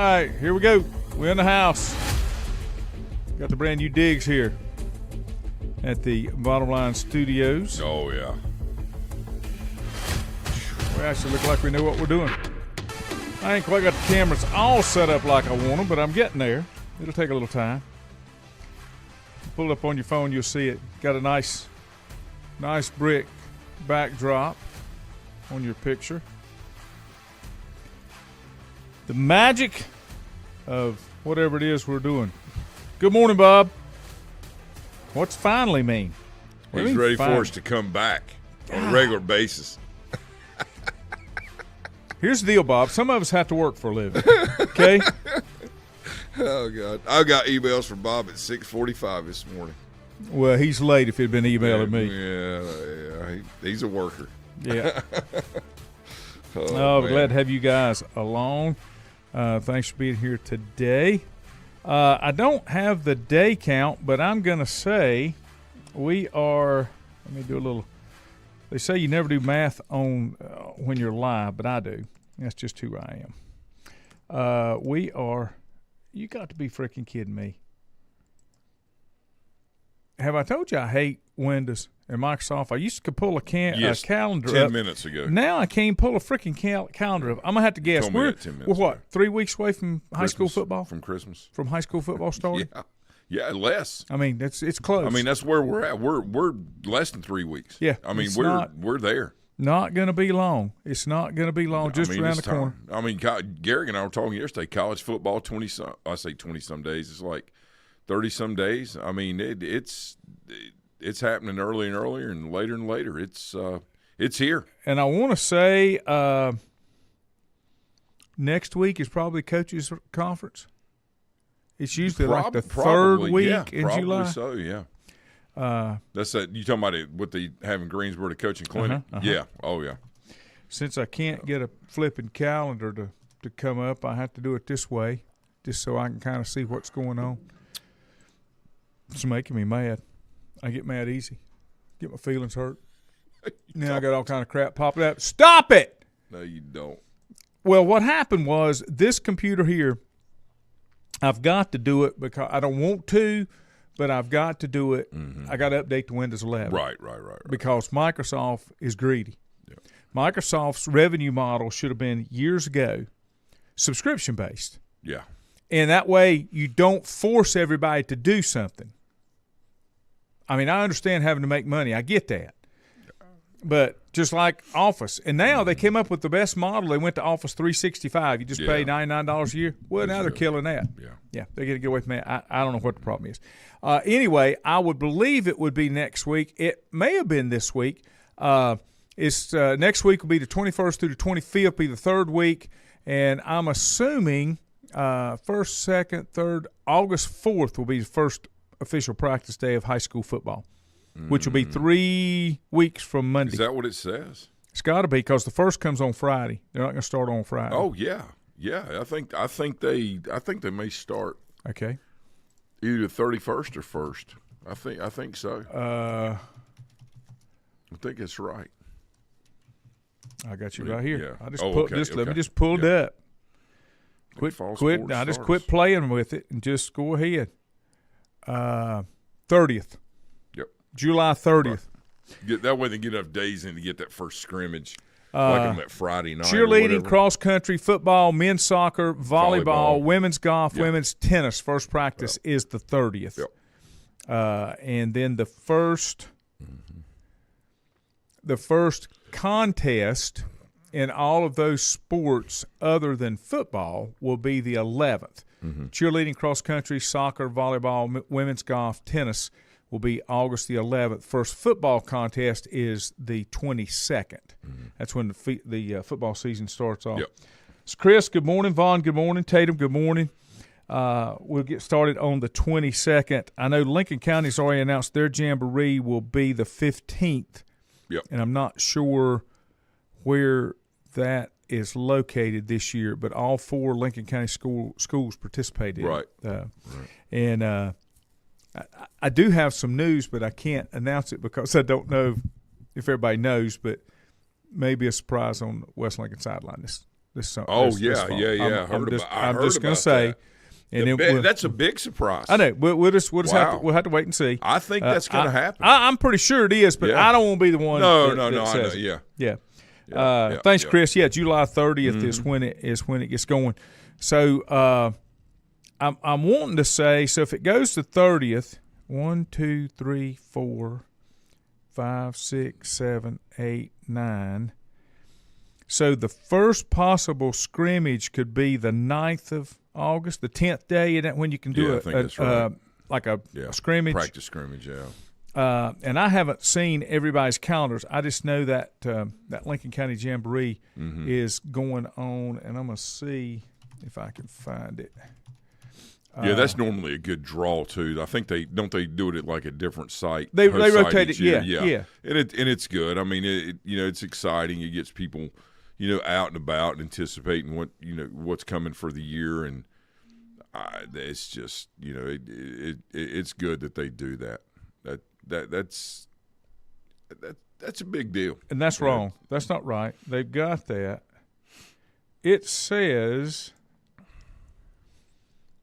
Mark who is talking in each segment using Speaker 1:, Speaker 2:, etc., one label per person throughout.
Speaker 1: right, here we go. We're in the house. Got the brand new digs here at the Bottom Line Studios.
Speaker 2: Oh, yeah.
Speaker 1: We actually look like we know what we're doing. I ain't quite got the cameras all set up like I want them, but I'm getting there. It'll take a little time. Pull it up on your phone, you'll see it. Got a nice brick backdrop on your picture. The magic of whatever it is we're doing. Good morning, Bob. What's finally mean?
Speaker 2: He's ready for us to come back on a regular basis.
Speaker 1: Here's the deal, Bob. Some of us have to work for a living, okay?
Speaker 2: Oh, God. I got emails from Bob at 6:45 this morning.
Speaker 1: Well, he's late if he'd been emailing me.
Speaker 2: Yeah. He's a worker.
Speaker 1: Yeah.
Speaker 2: Oh,
Speaker 1: we're glad to have you guys along. Thanks for being here today. I don't have the day count, but I'm going to say we are – let me do a little – they say you never do math on when you're live, but I do. That's just who I am. We are – you got to be freaking kidding me. Have I told you I hate Windows and Microsoft? I used to pull a calendar
Speaker 2: 10
Speaker 1: up.
Speaker 2: minutes ago.
Speaker 1: Now I can't pull a freaking calendar up. I'm going to have to guess. We're what, 3 weeks away from high school football?
Speaker 2: From Christmas.
Speaker 1: From high school football starting?
Speaker 2: Yeah, less.
Speaker 1: I mean, it's close.
Speaker 2: I mean, that's where we're at. We're less than 3 weeks.
Speaker 1: Yeah.
Speaker 2: I mean, we're there.
Speaker 1: Not going to be long. It's not going to be long, just around the corner.
Speaker 2: I mean, Gary and I were talking yesterday, college football, 20-some days. It's like 30-some days. I mean, it's happening earlier and earlier and later. It's here.
Speaker 1: And I want to say next week is probably coaches' conference. It's usually like the third week in July.
Speaker 2: Probably so, yeah. That's that. You talking about it with the having Greensboro to coaching clinic? Yeah. Oh, yeah.
Speaker 1: Since I can't get a flipping calendar to come up, I have to do it this way, just so I can kind of see what's going on. It's making me mad. I get mad easy. Get my feelings hurt. Now I got all kind of crap popping up. Stop it!
Speaker 2: No, you don't.
Speaker 1: Well, what happened was this computer here, I've got to do it because I don't want to, but I've got to do it. Mm-hmm. I got to update to Windows 11.
Speaker 2: Right.
Speaker 1: Because Microsoft is greedy.
Speaker 2: Yep.
Speaker 1: Microsoft's revenue model should have been years ago subscription-based.
Speaker 2: Yeah.
Speaker 1: And that way you don't force everybody to do something. I mean, I understand having to make money. I get that. But just like Office. And now they came up with the best model. They went to Office 365. You just pay $99 a year. Well, now they're killing that. Yeah, they're going to get away from that. I don't know what the problem is. Anyway, I would believe it would be next week. It may have been this week. Next week will be the 21st through the 25th, be the third week. And I'm assuming first, second, third, August 4th will be the first official practice day of high school football, which will be 3 weeks from Monday.
Speaker 2: Is that what it says?
Speaker 1: It's got to be because the first comes on Friday. They're not going to start on Friday.
Speaker 2: Oh yeah. I think they may start.
Speaker 1: Okay.
Speaker 2: Either 31st or 1st. I think so. I think it's right.
Speaker 1: I got you right here.
Speaker 2: Yeah.
Speaker 1: I just let me just pull it up. Quit. I just quit playing with it and just go ahead. 30th.
Speaker 2: Yep.
Speaker 1: July 30th.
Speaker 2: Right. That way they get enough days in to get that first scrimmage. Like on that Friday night.
Speaker 1: Cheerleading, cross country, football, men's soccer, volleyball, women's golf, women's tennis. First practice is the 30th.
Speaker 2: Yep.
Speaker 1: And then the first contest in all of those sports other than football will be the 11th. Mm-hmm. Cheerleading, cross country, soccer, volleyball, women's golf, tennis will be August the 11th. First football contest is the 22nd. Mm-hmm. That's when the football season starts off.
Speaker 2: Yep.
Speaker 1: So Chris, good morning. Vaughn, good morning. Tatum, good morning. We'll get started on the 22nd. I know Lincoln County's already announced their jamboree will be the 15th.
Speaker 2: Yep.
Speaker 1: And I'm not sure where that is located this year, but all 4 Lincoln County schools participated.
Speaker 2: Right.
Speaker 1: And I do have some news, but I can't announce it because I don't know if everybody knows, but maybe a surprise on West Lincoln sideline this
Speaker 2: Oh,
Speaker 1: this
Speaker 2: yeah,
Speaker 1: fall.
Speaker 2: yeah.
Speaker 1: I'm just going to say, and then
Speaker 2: that's a big surprise.
Speaker 1: I know. We'll just
Speaker 2: Wow.
Speaker 1: have to wait and see.
Speaker 2: I think that's going to happen.
Speaker 1: I'm pretty sure it is, but
Speaker 2: Yeah.
Speaker 1: I don't want to be the one.
Speaker 2: No,
Speaker 1: that
Speaker 2: I know.
Speaker 1: says it.
Speaker 2: Yeah.
Speaker 1: Yeah. Thanks, Chris. Yeah, July 30th is when it gets going. So I'm wanting to say, so if it goes to 30th, 1, 2, 3, 4, 5, 6, 7, 8, 9. So the first possible scrimmage could be the 9th of August, the 10th day, isn't that when you can do a scrimmage?
Speaker 2: Practice scrimmage, yeah.
Speaker 1: And I haven't seen everybody's calendars. I just know that that Lincoln County Jamboree is going on, and I'm going to see if I can find it.
Speaker 2: Yeah, that's normally a good draw too. I think they do it at like a different site.
Speaker 1: They
Speaker 2: host site
Speaker 1: rotate
Speaker 2: each
Speaker 1: it,
Speaker 2: year.
Speaker 1: yeah.
Speaker 2: And it's good. I mean, it's exciting. It gets people, out and about and anticipating what's coming for the year, and it's just it's good that they do that. That's a big deal.
Speaker 1: And that's wrong. That's not right. They've got that. It says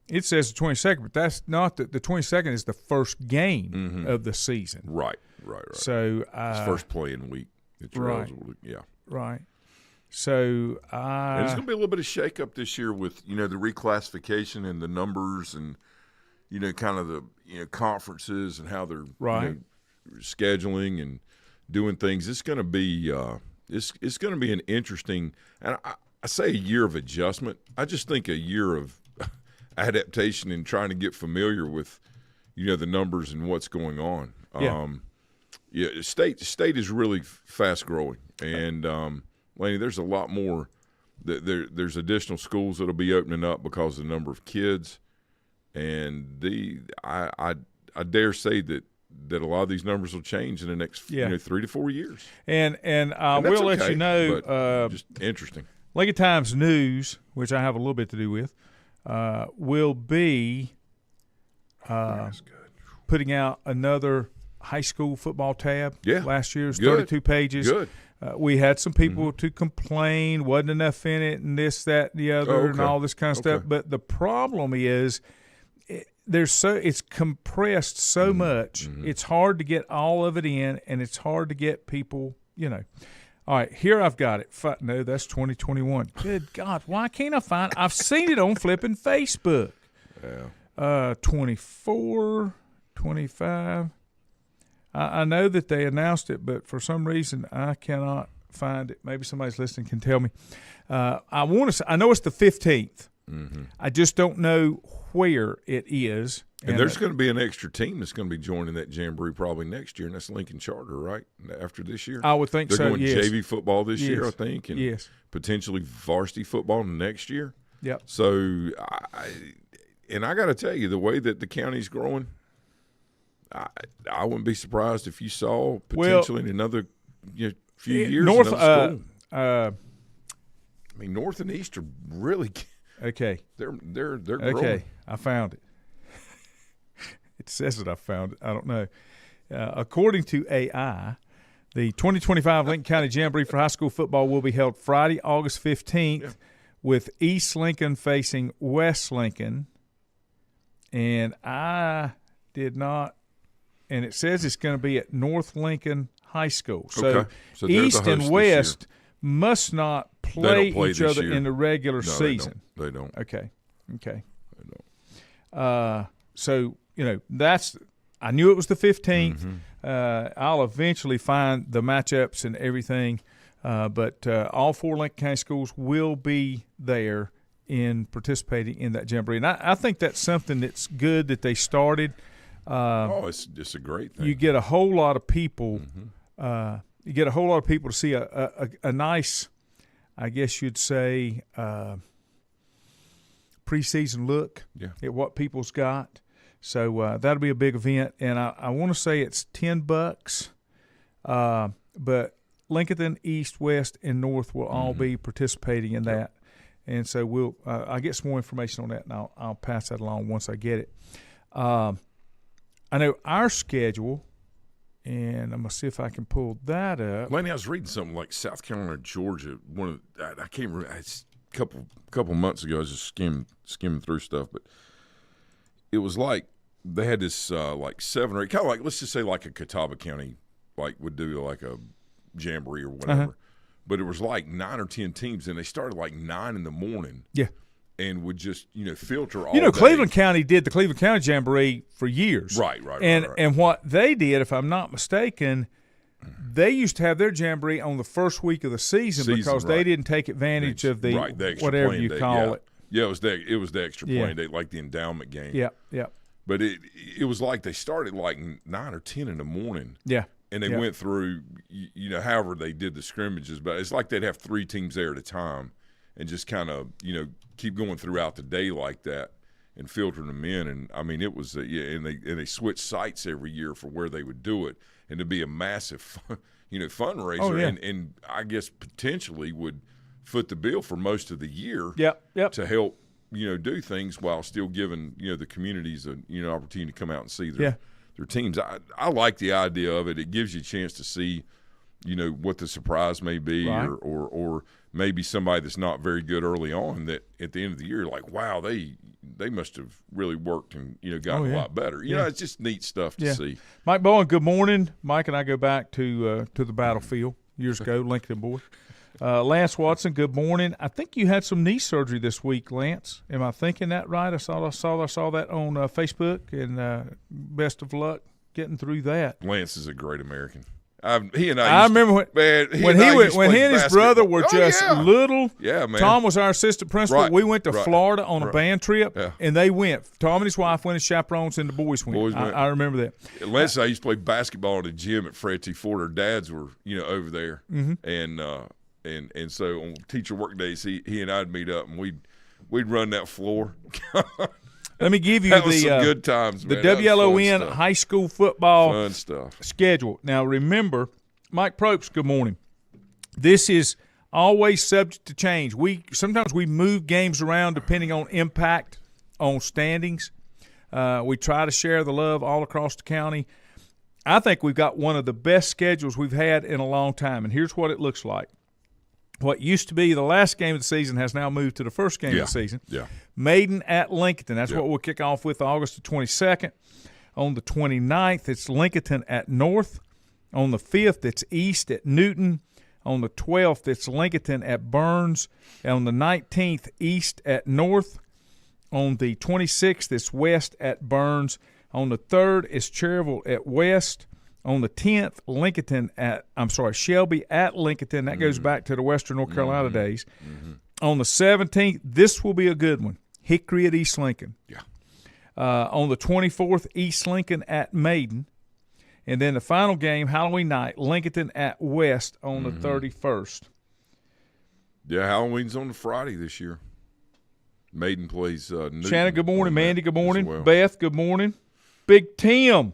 Speaker 1: the 22nd, but that's not the 22nd is the first game of the season.
Speaker 2: Right.
Speaker 1: So
Speaker 2: it's first playing week. It's
Speaker 1: right.
Speaker 2: Yeah.
Speaker 1: Right. So
Speaker 2: and it's going to be a little bit of shakeup this year with the reclassification and the numbers and kind of the conferences and how they're scheduling and doing things. It's going to be it's going to be an interesting, and I say a year of adjustment. I just think a year of adaptation and trying to get familiar with the numbers and what's going on. State is really fast growing, and Laney, there's a lot more. There's additional schools that'll be opening up because of the number of kids, and I dare say that a lot of these numbers will change in the next 3 to 4 years.
Speaker 1: And I will let you know.
Speaker 2: Just interesting.
Speaker 1: Lincoln Times News, which I have a little bit to do with, will be putting out another high school football tab.
Speaker 2: Yeah.
Speaker 1: Last year's 32 pages.
Speaker 2: Good.
Speaker 1: We had some people to complain, wasn't enough in it, and this, that, and the other, and all this kind of stuff. But the problem is, it's compressed so much. It's hard to get all of it in, and it's hard to get people. All right, here I've got it. No, that's 2021. Good God, why can't I find? I've seen it on flipping Facebook.
Speaker 2: Yeah.
Speaker 1: 24, 25. I know that they announced it, but for some reason I cannot find it. Maybe somebody's listening can tell me. I know it's the 15th. I just don't know where it is.
Speaker 2: And there's going to be an extra team that's going to be joining that jamboree probably next year, and that's Lincoln Charter, right? After this year,
Speaker 1: I would think
Speaker 2: they're
Speaker 1: so.
Speaker 2: going
Speaker 1: yes.
Speaker 2: JV football this year, I think, and
Speaker 1: yes.
Speaker 2: potentially varsity football next year.
Speaker 1: Yep.
Speaker 2: So, I got to tell you, the way that the county's growing, I wouldn't be surprised if you saw potentially in another few years.
Speaker 1: North,
Speaker 2: I mean, North and East are really
Speaker 1: okay.
Speaker 2: They're growing.
Speaker 1: Okay, I found it. It says that I found it. I don't know. According to AI, the 2025 Lincoln County Jamboree for high school football will be held Friday, August 15th, with East Lincoln facing West Lincoln. And I did not. And it says it's going to be at North Lincoln High School. So East and West must not play each other in the regular season.
Speaker 2: They don't.
Speaker 1: Okay.
Speaker 2: They don't.
Speaker 1: So, I knew it was the 15th. I'll eventually find the matchups and everything. But all 4 Lincoln County schools will be there in participating in that jamboree. And I think that's something that's good that they started.
Speaker 2: It's a great thing.
Speaker 1: You get a whole lot of people. You get a whole lot of people to see a nice, I guess you'd say, preseason look at what people's got. So that'll be a big event, and I want to say it's $10. But Lincoln, East, West, and North will all be participating in that. And so I'll get some more information on that, and I'll pass that along once I get it. I know our schedule, and I'm going to see if I can pull that up.
Speaker 2: Laney, I was reading something like South Carolina, Georgia. I can't remember. couple months ago. I was just skimming through stuff, but it was like they had this like 7 or 8, kind of like, let's just say like a Catawba County like would do like a jamboree or whatever. But it was like 9 or 10 teams, and they started like 9 in the morning.
Speaker 1: Yeah.
Speaker 2: And would just, filter all
Speaker 1: day. Cleveland
Speaker 2: day.
Speaker 1: County did the Cleveland County Jamboree for years.
Speaker 2: Right.
Speaker 1: And what they did, if I'm not mistaken, they used to have their Jamboree on the first week of the season because they didn't take advantage of the
Speaker 2: extra
Speaker 1: whatever you call it.
Speaker 2: Yeah, it was the extra playing day, like the endowment game.
Speaker 1: Yeah.
Speaker 2: But it was like they started like 9 or 10 in the morning.
Speaker 1: Yeah.
Speaker 2: And they went through, however they did the scrimmages. But it's like they'd have 3 teams there at a time and just kind of, keep going throughout the day like that and filtering them in. And, I mean, it was, and they switched sites every year for where they would do it. And to be a massive, fundraiser.
Speaker 1: Oh, yeah.
Speaker 2: And I guess potentially would foot the bill for most of the year
Speaker 1: Yep.
Speaker 2: to help, do things while still giving, the communities an opportunity to come out and see their teams. I like the idea of it. It gives you a chance to see, what the surprise may be,
Speaker 1: right.
Speaker 2: or maybe somebody that's not very good early on that at the end of the year, like, wow, they must have really worked and, gotten a lot better. It's just neat stuff to see.
Speaker 1: Mike Bowen, good morning. Mike and I go back to the battlefield years ago, Lincoln boy. Lance Watson, good morning. I think you had some knee surgery this week, Lance. Am I thinking that right? I saw that on Facebook, and best of luck getting through that.
Speaker 2: Lance is a great American. He and
Speaker 1: I remember when he and his brother were little.
Speaker 2: Yeah, man.
Speaker 1: Tom was our assistant principal.
Speaker 2: Right,
Speaker 1: We went to Florida on a band trip,
Speaker 2: Yeah.
Speaker 1: and they went. Tom and his wife went as chaperones, and the boys went. I remember that.
Speaker 2: Lance and I used to play basketball in the gym at Fred T. Ford. Our dads were, over there, and so on teacher work days, he and I'd meet up, and we'd run that floor.
Speaker 1: Let me give you
Speaker 2: some good times,
Speaker 1: the
Speaker 2: man.
Speaker 1: WLON high school football
Speaker 2: fun stuff
Speaker 1: schedule. Now, remember, Mike Probst, good morning. This is always subject to change. Sometimes we move games around depending on impact on standings. We try to share the love all across the county. I think we've got one of the best schedules we've had in a long time, and here's what it looks like. What used to be the last game of the season has now moved to the first game of the season.
Speaker 2: Yeah.
Speaker 1: Maiden at Lincoln. That's what we'll kick off with August the 22nd. On the 29th, it's Lincoln at North. On the 5th, it's East at Newton. On the 12th, it's Lincoln at Burns. And on the 19th, East at North. On the 26th, it's West at Burns. On the 3rd, it's Cherryville at West. On the 10th, Shelby at Lincoln. That goes back to the Western North Carolina days. Mm-hmm. On the 17th, this will be a good one, Hickory at East Lincoln.
Speaker 2: Yeah.
Speaker 1: On the 24th, East Lincoln at Maiden. And then the final game, Halloween night, Lincoln at West on the 31st.
Speaker 2: Yeah, Halloween's on the Friday this year. Maiden plays Newton.
Speaker 1: Shannon, good morning. Mandy, good morning.
Speaker 2: Well.
Speaker 1: Beth, good morning. Big Tim.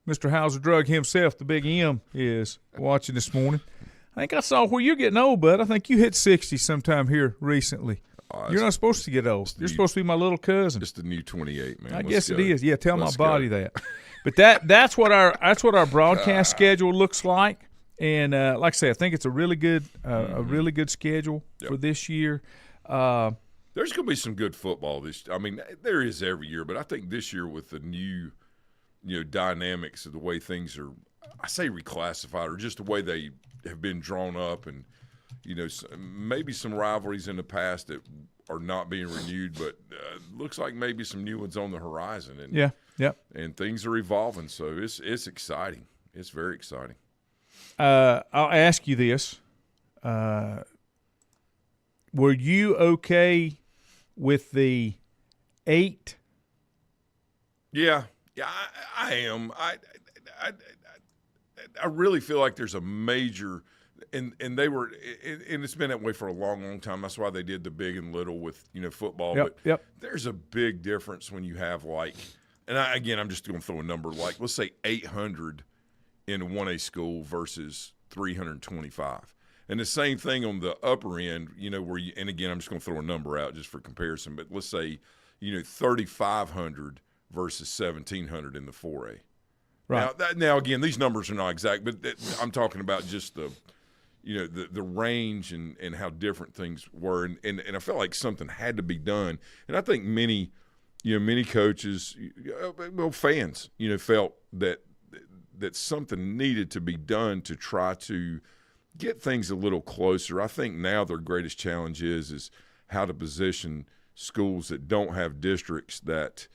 Speaker 1: Mr. Hauser Drug himself, the Big M, is watching this morning. I think I saw where you're getting old, bud. I think you hit 60 sometime here recently. You're not supposed to get old. You're supposed to be my little cousin.
Speaker 2: It's the new 28, man.
Speaker 1: I guess it is. Yeah, tell my body that. But that's what our broadcast schedule looks like. And like I say, I think it's a really good schedule for this year.
Speaker 2: There's going to be some good football there is every year, but I think this year with the new dynamics of the way things are, I say reclassified, or just the way they have been drawn up, and maybe some rivalries in the past that are not being renewed, but looks like maybe some new ones on the horizon. And and things are evolving, so it's exciting. It's very exciting.
Speaker 1: I'll ask you this: were you okay with the 8?
Speaker 2: Yeah, I am. I really feel like there's a major, and they were, and it's been that way for a long, long time. That's why they did the big and little with football. But there's a big difference when you have and I'm just going to throw a number let's say 800 in a 1A school versus 325. And the same thing on the upper end, where and again, I'm just going to throw a number out just for comparison, but let's say, 3,500 versus 1,700 in the 4A. Right. Now again, these numbers are not exact, but I'm talking about just the, the range and how different things were, and I felt like something had to be done, and I think many coaches, fans, felt that something needed to be done to try to get things a little closer. I think now their greatest challenge is how to position schools that don't have districts that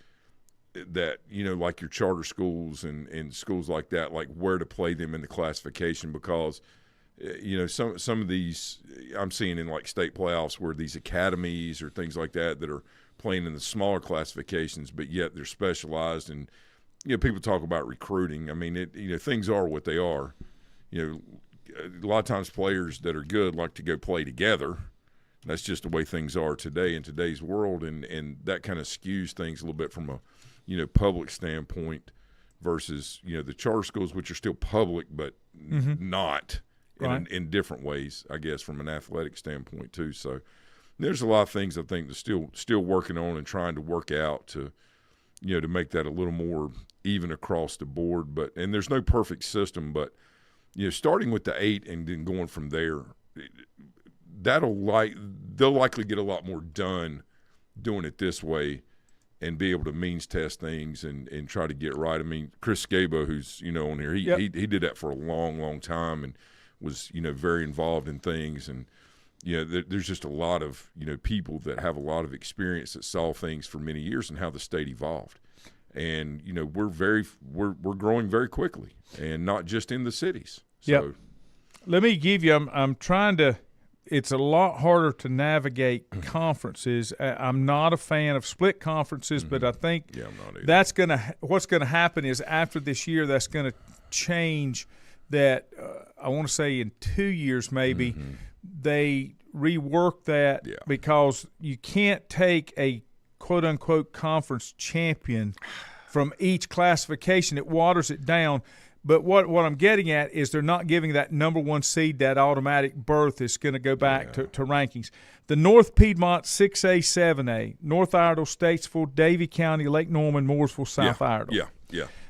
Speaker 2: like your charter schools and schools like that, like where to play them in the classification, because some of these I'm seeing in like state playoffs where these academies or things like that are playing in the smaller classifications, but yet they're specialized. And people talk about recruiting. I mean, things are what they are. A lot of times players that are good like to go play together. That's just the way things are today in today's world, and that kind of skews things a little bit from a public standpoint versus the charter schools, which are still public but not in different ways, I guess, from an athletic standpoint too. So there's a lot of things I think they're still working on and trying to work out to to make that a little more even across the board. And there's no perfect system, but starting with the 8 and then going from there, they'll likely get a lot more done doing it this way and be able to means test things and try to get right. I mean, Chris Scabo, who's on here, he did that for a long, long time and was very involved in things. And there's just a lot of people that have a lot of experience that saw things for many years and how the state evolved. And we're growing very quickly, and not just in the cities. So
Speaker 1: let me give you. I'm trying to. It's a lot harder to navigate conferences. I'm not a fan of split conferences, but I think what's gonna happen is after this year, that's gonna change. That I want to say in 2 years maybe they rework that because you can't take a quote unquote conference champion from each classification. It waters it down. But what I'm getting at is they're not giving that number 1 seed that automatic berth is going to go back to rankings. The North Piedmont 6A, 7A, North Iredell, Statesville, Davie County, Lake Norman, Mooresville, South Iredell.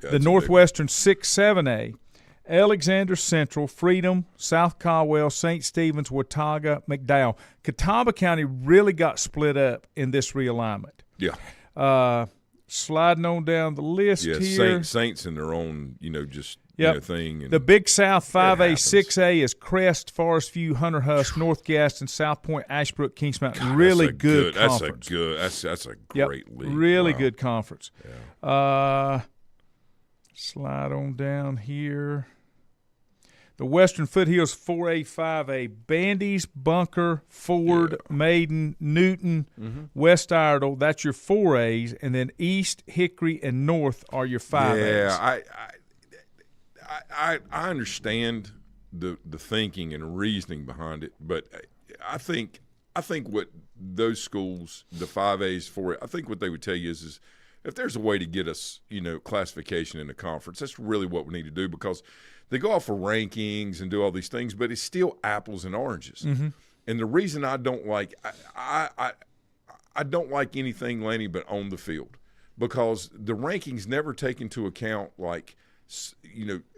Speaker 1: The Northwestern 6, 7A, Alexander Central, Freedom, South Caldwell, St. Stephen's, Watauga, McDowell. Catawba County really got split up in this realignment. Sliding on down the list here.
Speaker 2: Saints in their own, thing. And
Speaker 1: the Big South 5A, 6A is Crest, Forest View, Hunter Husk, North Gaston, South Point, Ashbrook, Kings Mountain. Really good conference.
Speaker 2: That's a great league.
Speaker 1: Really good conference. Slide on down here. The Western Foothills 4A, 5A, Bandy's, Bunker, Ford, Maiden, Newton, West Iredell. That's your 4As, and then East, Hickory, and North are your 5As.
Speaker 2: Yeah, I understand the thinking and reasoning behind it, but I think what those schools, the 5As, 4A, I think what they would tell you is if there's a way to get us, classification in the conference, that's really what we need to do, because they go off for rankings and do all these things, but it's still apples and oranges. And the reason I don't like I don't like anything, Lanny, but on the field, because the rankings never take into account, like,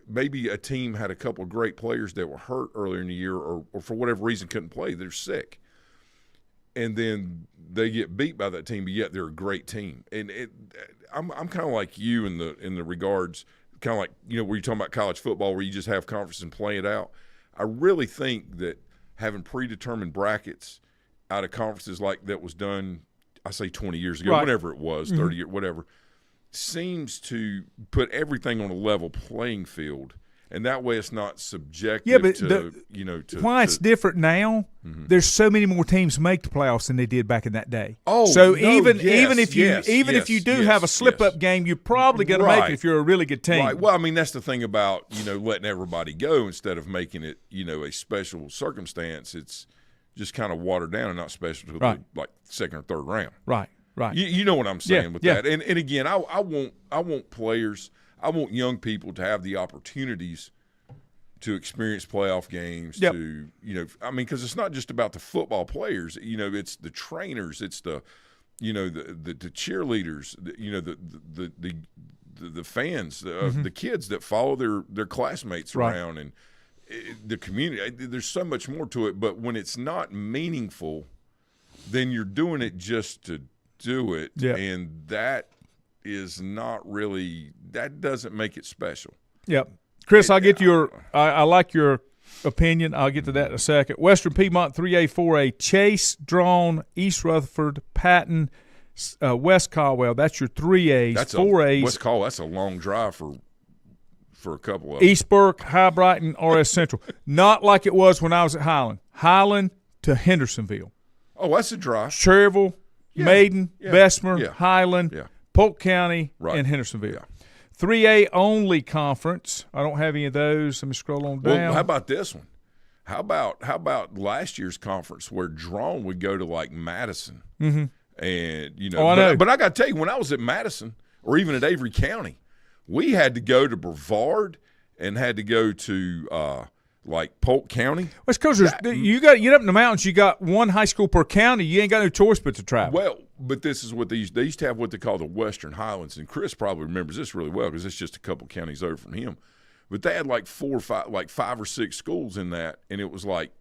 Speaker 2: maybe a team had a couple of great players that were hurt earlier in the year or for whatever reason couldn't play. They're sick. And then they get beat by that team, but yet they're a great team. And I'm kind of like you in the regards – kind of like, where you're talking about college football where you just have conference and play it out. I really think that having predetermined brackets out of conferences like that was done, I say 20 years ago, whatever it was, 30 years, whatever, seems to put everything on a level playing field. And that way it's not subjective
Speaker 1: it's different now, there's so many more teams make the playoffs than they did back in that day. Even if you do have a slip-up game, you're probably going to make it if you're a really good team.
Speaker 2: Right. Well, I mean, that's the thing about, letting everybody go instead of making it, a special circumstance. It's just kind of watered down and not special to like second or third round.
Speaker 1: Right.
Speaker 2: You know what I'm saying with that. And again, I want players – I want young people to have the opportunities to experience playoff games. To because it's not just about the football players. It's the trainers. It's the cheerleaders. The fans. The kids that follow their classmates around, and the community. There's so much more to it, but when it's not meaningful, then you're doing it just to do it, and that is not really. That doesn't make it special.
Speaker 1: Yep, Chris, I'll get your. I like your opinion. I'll get to that in a second. Western Piedmont 3A, 4A, Chase, Drawn, East Rutherford, Patton, West Caldwell. That's your 3As.
Speaker 2: That's
Speaker 1: 4As.
Speaker 2: West Caldwell. That's a long drive for a couple of them.
Speaker 1: East Burke, High Brighton, RS Central. Not like it was when I was at Highland. Highland to Hendersonville.
Speaker 2: Oh, that's a drive.
Speaker 1: Cherryville, Maiden, Bessemer, Highland, Polk County, and Hendersonville.
Speaker 2: Yeah.
Speaker 1: 3A only conference. I don't have any of those. Let me scroll on down.
Speaker 2: Well, how about this one? How about last year's conference where Drawn would go to like Madison, and
Speaker 1: I know.
Speaker 2: But I got to tell you, when I was at Madison or even at Avery County, we had to go to Brevard and had to go to like Polk County.
Speaker 1: Well, it's because you got to get up in the mountains. You got one high school per county. You ain't got no choice but to travel.
Speaker 2: Well, but this is what they used to have what they call the Western Highlands, and Chris probably remembers this really well because it's just a couple counties over from him. But they had like 4 or 5, like 5 or 6 schools in that, and it was like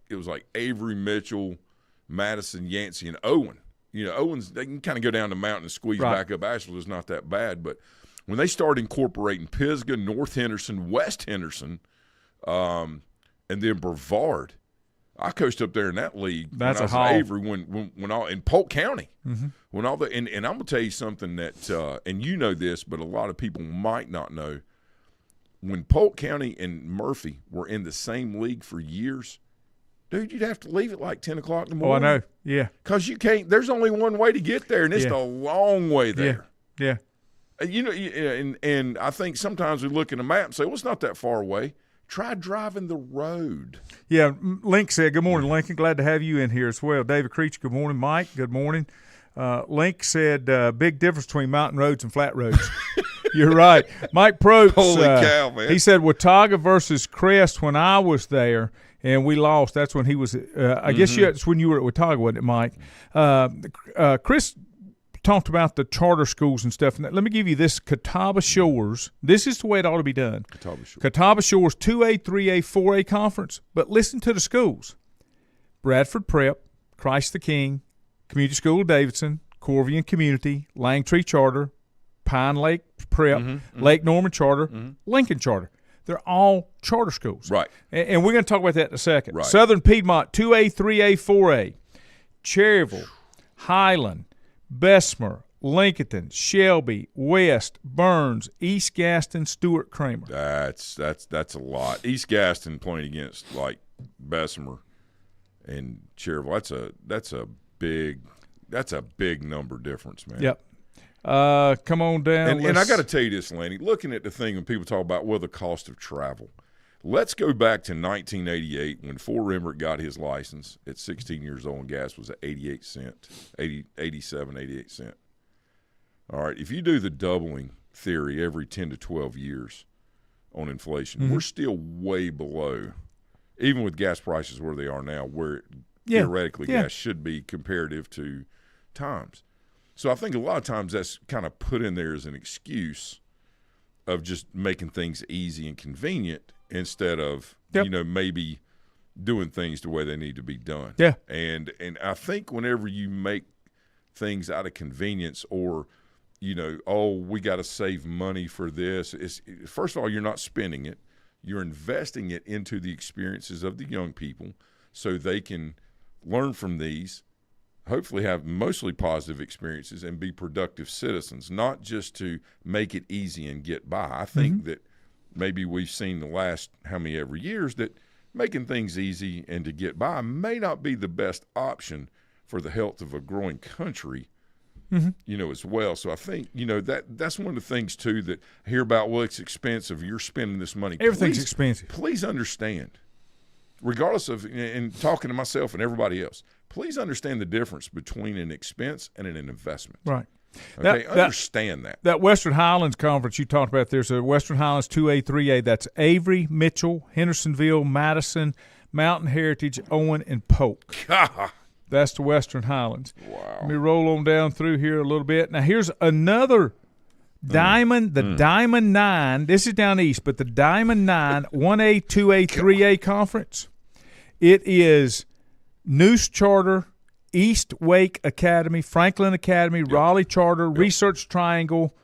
Speaker 2: Avery, Mitchell, Madison, Yancey, and Owen. Owen's they can kind of go down the mountain and squeeze back up. Asheville is not that bad, but when they started incorporating Pisgah, North Henderson, West Henderson, and then Brevard, I coached up there in that league.
Speaker 1: That's
Speaker 2: when I was at Avery when all in Polk County. When all the and I'm gonna tell you something that and you know this, but a lot of people might not know. When Polk County and Murphy were in the same league for years, dude, you'd have to leave at like 10 o'clock in the morning.
Speaker 1: Oh, I know. Yeah.
Speaker 2: Because you can't. There's only one way to get there, and it's a long way there.
Speaker 1: Yeah.
Speaker 2: And I think sometimes we look at a map and say, well, it's not that far away. Try driving the road.
Speaker 1: Yeah, Link said, good morning, Lincoln. Glad to have you in here as well. David Creech, good morning. Mike, good morning. Link said, big difference between mountain roads and flat roads. You're right. Mike Probst,
Speaker 2: holy cow, man.
Speaker 1: He said Watauga versus Crest when I was there, and we lost. That's when he was I guess it's when you were at Watauga, wasn't it, Mike? Chris talked about the charter schools and stuff. Let me give you this Catawba Shores. This is the way it ought to be done. Catawba Shores 2A, 3A, 4A conference. But listen to the schools. Bradford Prep, Christ the King, Community School of Davidson, Corvian Community, Langtree Charter, Pine Lake Prep, Lake Norman Charter, Lincoln Charter. They're all charter schools.
Speaker 2: Right.
Speaker 1: And we're going to talk about that in a second.
Speaker 2: Right.
Speaker 1: Southern Piedmont 2A, 3A, 4A, Cherryville, Highland, Bessemer, Lincoln, Shelby, West, Burns, East Gaston, Stuart Kramer.
Speaker 2: That's a lot. East Gaston playing against like Bessemer and Cherryville. That's a big number difference, man.
Speaker 1: Yep. Come on down.
Speaker 2: And I got to tell you this, Lanny. Looking at the thing when people talk about the cost of travel, let's go back to 1988 when Fort Emmerich got his license at 16 years old and gas was at 88 cents. All right, if you do the doubling theory every 10 to 12 years on inflation, we're still way below, even with gas prices where they are now, where theoretically gas should be comparative to times. So I think a lot of times that's kind of put in there as an excuse of just making things easy and convenient instead of, maybe doing things the way they need to be done.
Speaker 1: Yeah.
Speaker 2: And I think whenever you make things out of convenience or, we got to save money for this, first of all, you're not spending it. You're investing it into the experiences of the young people so they can learn from these, hopefully have mostly positive experiences and be productive citizens, not just to make it easy and get by. I think that maybe we've seen the last every years that making things easy and to get by may not be the best option for the health of a growing country, as well. So I think, that's one of the things, too, that I hear about, it's expensive. You're spending this money.
Speaker 1: Everything's expensive.
Speaker 2: Please understand, regardless of, and talking to myself and everybody else, please understand the difference between an expense and an investment.
Speaker 1: Right.
Speaker 2: Okay, understand that.
Speaker 1: That Western Highlands Conference you talked about, there's a Western Highlands 2A, 3A. That's Avery, Mitchell, Hendersonville, Madison, Mountain Heritage, Owen, and Polk. That's the Western Highlands.
Speaker 2: Wow.
Speaker 1: Let me roll on down through here a little bit. Now, here's another Diamond 9, this is down east, but the Diamond 9, 1A, 2A, 3A conference, it is Noose Charter, East Wake Academy, Franklin Academy, Raleigh Charter, Research Triangle,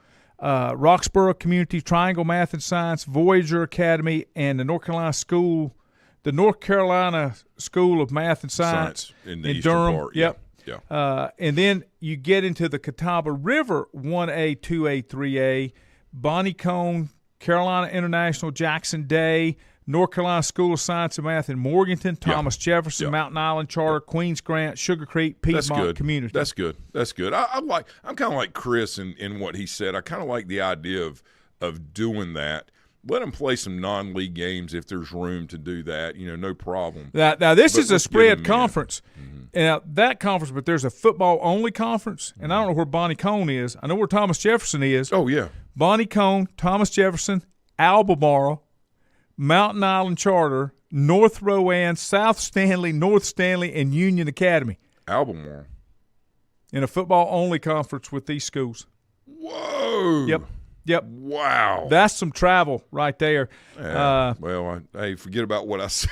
Speaker 1: Roxborough Community, Triangle Math and Science, Voyager Academy, and the North Carolina School of Math and Science
Speaker 2: in the
Speaker 1: in
Speaker 2: eastern
Speaker 1: Durham.
Speaker 2: part.
Speaker 1: Yep.
Speaker 2: Yeah.
Speaker 1: And then you get into the Catawba River 1A, 2A, 3A, Bonnie Cone, Carolina International, Jackson Day, North Carolina School of Science and Math in Morganton, Thomas Jefferson, Mountain Island Charter, Queens Grant, Sugar Creek, Piedmont Community.
Speaker 2: That's good. I'm kind of like Chris in what he said. I kind of like the idea of doing that. Let them play some non-league games if there's room to do that. No problem.
Speaker 1: Now this is a spread conference. Now that conference, but there's a football-only conference, and I don't know where Bonnie Cone is. I know where Thomas Jefferson is.
Speaker 2: Oh, yeah.
Speaker 1: Bonnie Cone, Thomas Jefferson, Albemarle, Mountain Island Charter, North Rowan, South Stanley, North Stanley, and Union Academy.
Speaker 2: Albemarle.
Speaker 1: In a football-only conference with these schools.
Speaker 2: Whoa.
Speaker 1: Yep.
Speaker 2: Wow.
Speaker 1: That's some travel right there.
Speaker 2: Yeah. Hey, forget about what I said.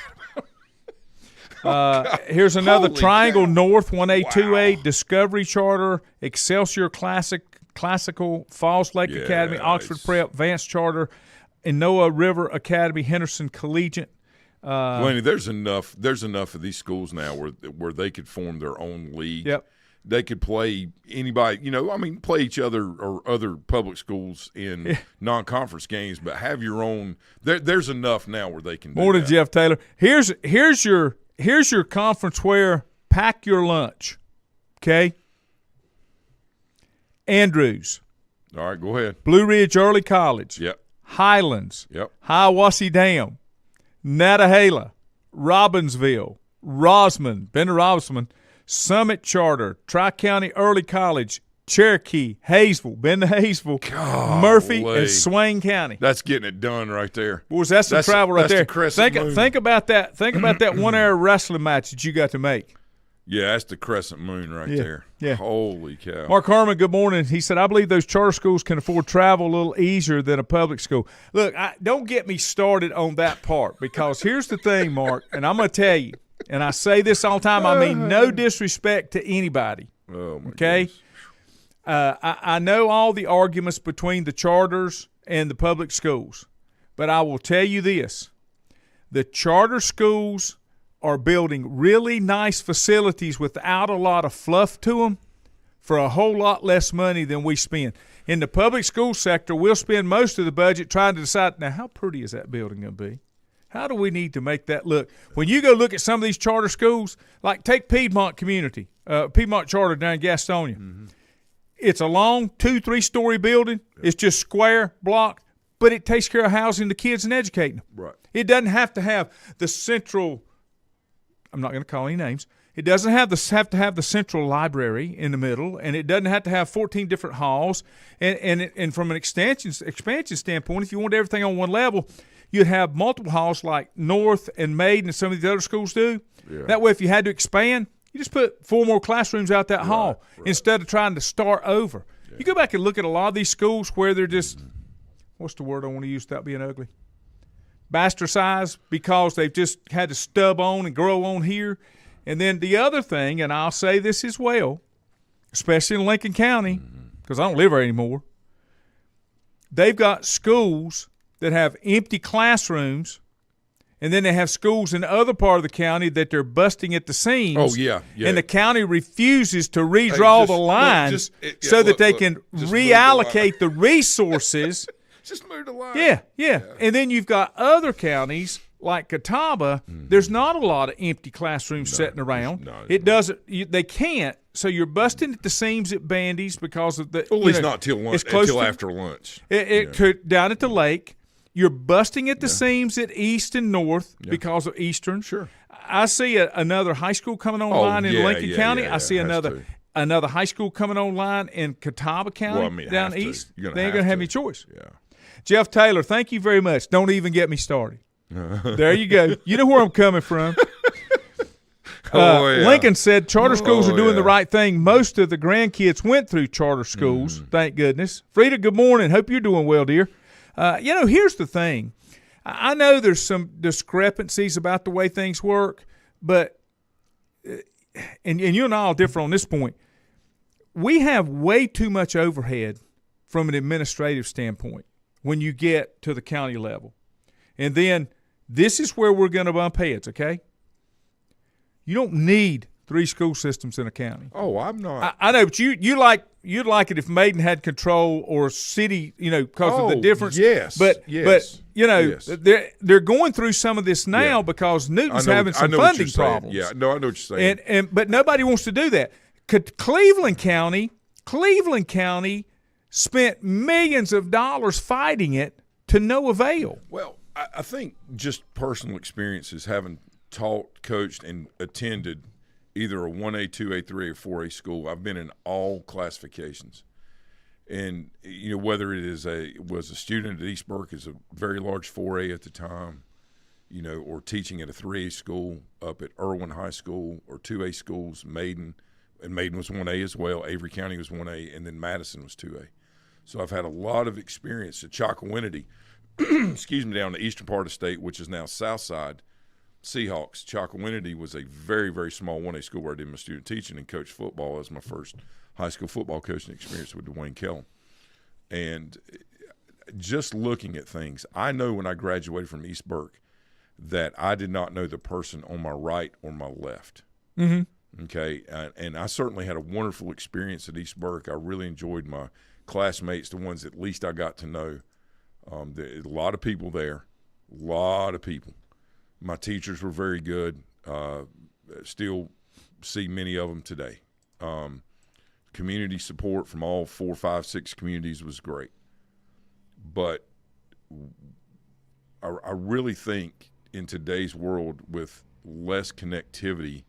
Speaker 1: Here's another
Speaker 2: Holy
Speaker 1: Triangle
Speaker 2: cow.
Speaker 1: North, 1A,
Speaker 2: Wow.
Speaker 1: 2A, Discovery Charter, Excelsior Classical, Falls Lake Academy, Oxford Prep, Vance Charter, Enola River Academy, Henderson Collegiate.
Speaker 2: Lenny, there's enough of these schools now where they could form their own league.
Speaker 1: Yep.
Speaker 2: They could play anybody, play each other or other public schools in non-conference games, but have your own. There's enough now where they can do
Speaker 1: Morning,
Speaker 2: that.
Speaker 1: Jeff Taylor. Here's your conference where pack your lunch, okay? Andrews.
Speaker 2: All right, go ahead.
Speaker 1: Blue Ridge Early College.
Speaker 2: Yep.
Speaker 1: Highlands.
Speaker 2: Yep.
Speaker 1: Hiawassee Dam. Nantahala. Robbinsville. Rosman. Bender Robinson. Summit Charter. Tri-County Early College. Cherokee. Hayesville. Bend to Hayesville. Murphy and Swain County.
Speaker 2: That's getting it done right there.
Speaker 1: Boys, that's some travel right
Speaker 2: that's
Speaker 1: there.
Speaker 2: The crescent moon.
Speaker 1: Think about that. Think about that 1 hour wrestling match that you got to make.
Speaker 2: Yeah, that's the crescent moon right there.
Speaker 1: Yeah.
Speaker 2: Holy cow.
Speaker 1: Mark Harmon, good morning. He said, I believe those charter schools can afford travel a little easier than a public school. Look, don't get me started on that part, because here's the thing, Mark, and I'm going to tell you, and I say this all the time, I mean no disrespect to anybody.
Speaker 2: Oh, my
Speaker 1: okay? I know all the arguments between the charters and the public schools, but I will tell you this. The charter schools are building really nice facilities without a lot of fluff to them for a whole lot less money than we spend. In the public school sector, we'll spend most of the budget trying to decide, now, how pretty is that building going to be? How do we need to make that look? When you go look at some of these charter schools, like take Piedmont Community, Piedmont Charter down in Gastonia. Mm-hmm. It's a long 2-3-story building. It's just square, block, but it takes care of housing the kids and educating them.
Speaker 2: Right.
Speaker 1: It doesn't have to have the central – I'm not going to call any names. It doesn't have to have the central library in the middle, and it doesn't have to have 14 different halls. And from an expansion standpoint, if you want everything on one level, you'd have multiple halls like North and Maiden and some of these other schools do. Yeah. That way, if you had to expand, you just put 4 more classrooms out that hall instead of trying to start over. Yeah. You go back and look at a lot of these schools where they're just what's the word I want to use without being ugly? Bastardized, because they've just had to stub on and grow on here. And then the other thing, and I'll say this as well, especially in Lincoln County, because I don't live there anymore, they've got schools that have empty classrooms, and then they have schools in the other part of the county that they're busting at the seams.
Speaker 2: Oh, yeah.
Speaker 1: And the county refuses to redraw the lines that they can reallocate the resources.
Speaker 2: Just move the line.
Speaker 1: Yeah. And then you've got other counties like Catawba. There's not a lot of empty classrooms sitting around. They can't. So you're busting at the seams at Bandy's because of the.
Speaker 2: Well, at least not till lunch. Until after lunch.
Speaker 1: Down at the lake, you're busting at the seams at East and North because of Eastern.
Speaker 2: Sure.
Speaker 1: I see another high school coming online in Lincoln County. I see another high school coming online in Catawba County down east. They ain't gonna have any choice.
Speaker 2: Yeah.
Speaker 1: Jeff Taylor, thank you very much. Don't even get me started. There you go. You know where I'm coming from. Lincoln said charter schools are doing the
Speaker 2: yeah.
Speaker 1: right thing. Most of the grandkids went through charter schools, thank goodness. Frida, good morning. Hope you're doing well, dear. Here's the thing. I know there's some discrepancies about the way things work, but and you and I will differ on this point. We have way too much overhead from an administrative standpoint when you get to the county level. And then this is where we're going to bump heads, okay? You don't need 3 school systems in a county.
Speaker 2: Oh, I'm not.
Speaker 1: I know, but you'd like it if Maiden had control or city, because of the difference.
Speaker 2: Yes.
Speaker 1: But
Speaker 2: Yes.
Speaker 1: they're going through some of this now because Newton's having some funding problems.
Speaker 2: Yeah, no, I know what you're saying.
Speaker 1: But nobody wants to do that. Cleveland County spent millions of dollars fighting it to no avail.
Speaker 2: Well, I think just personal experiences, having taught, coached, and attended either a 1A, 2A, 3A, or 4A school. I've been in all classifications. And, whether it was a student at East Burke as a very large 4A at the time, or teaching at a 3A school up at Irwin High School, or 2A schools, Maiden, and Maiden was 1A as well, Avery County was 1A, and then Madison was 2A. So I've had a lot of experience at Chocowinity, down the eastern part of the state, which is now Southside Seahawks. Chocowinity was a very, very small 1A school where I did my student teaching and coached football as my first high school football coaching experience with Dwayne Kellum. And just looking at things, I know when I graduated from East Burke that I did not know the person on my right or my left. Mm-hmm. Okay, and I certainly had a wonderful experience at East Burke. I really enjoyed my classmates, the ones at least I got to know. A lot of people there, a lot of people. My teachers were very good. Still see many of them today. Community support from all 4, 5, 6 communities was great. But I really think in today's world with less connectivity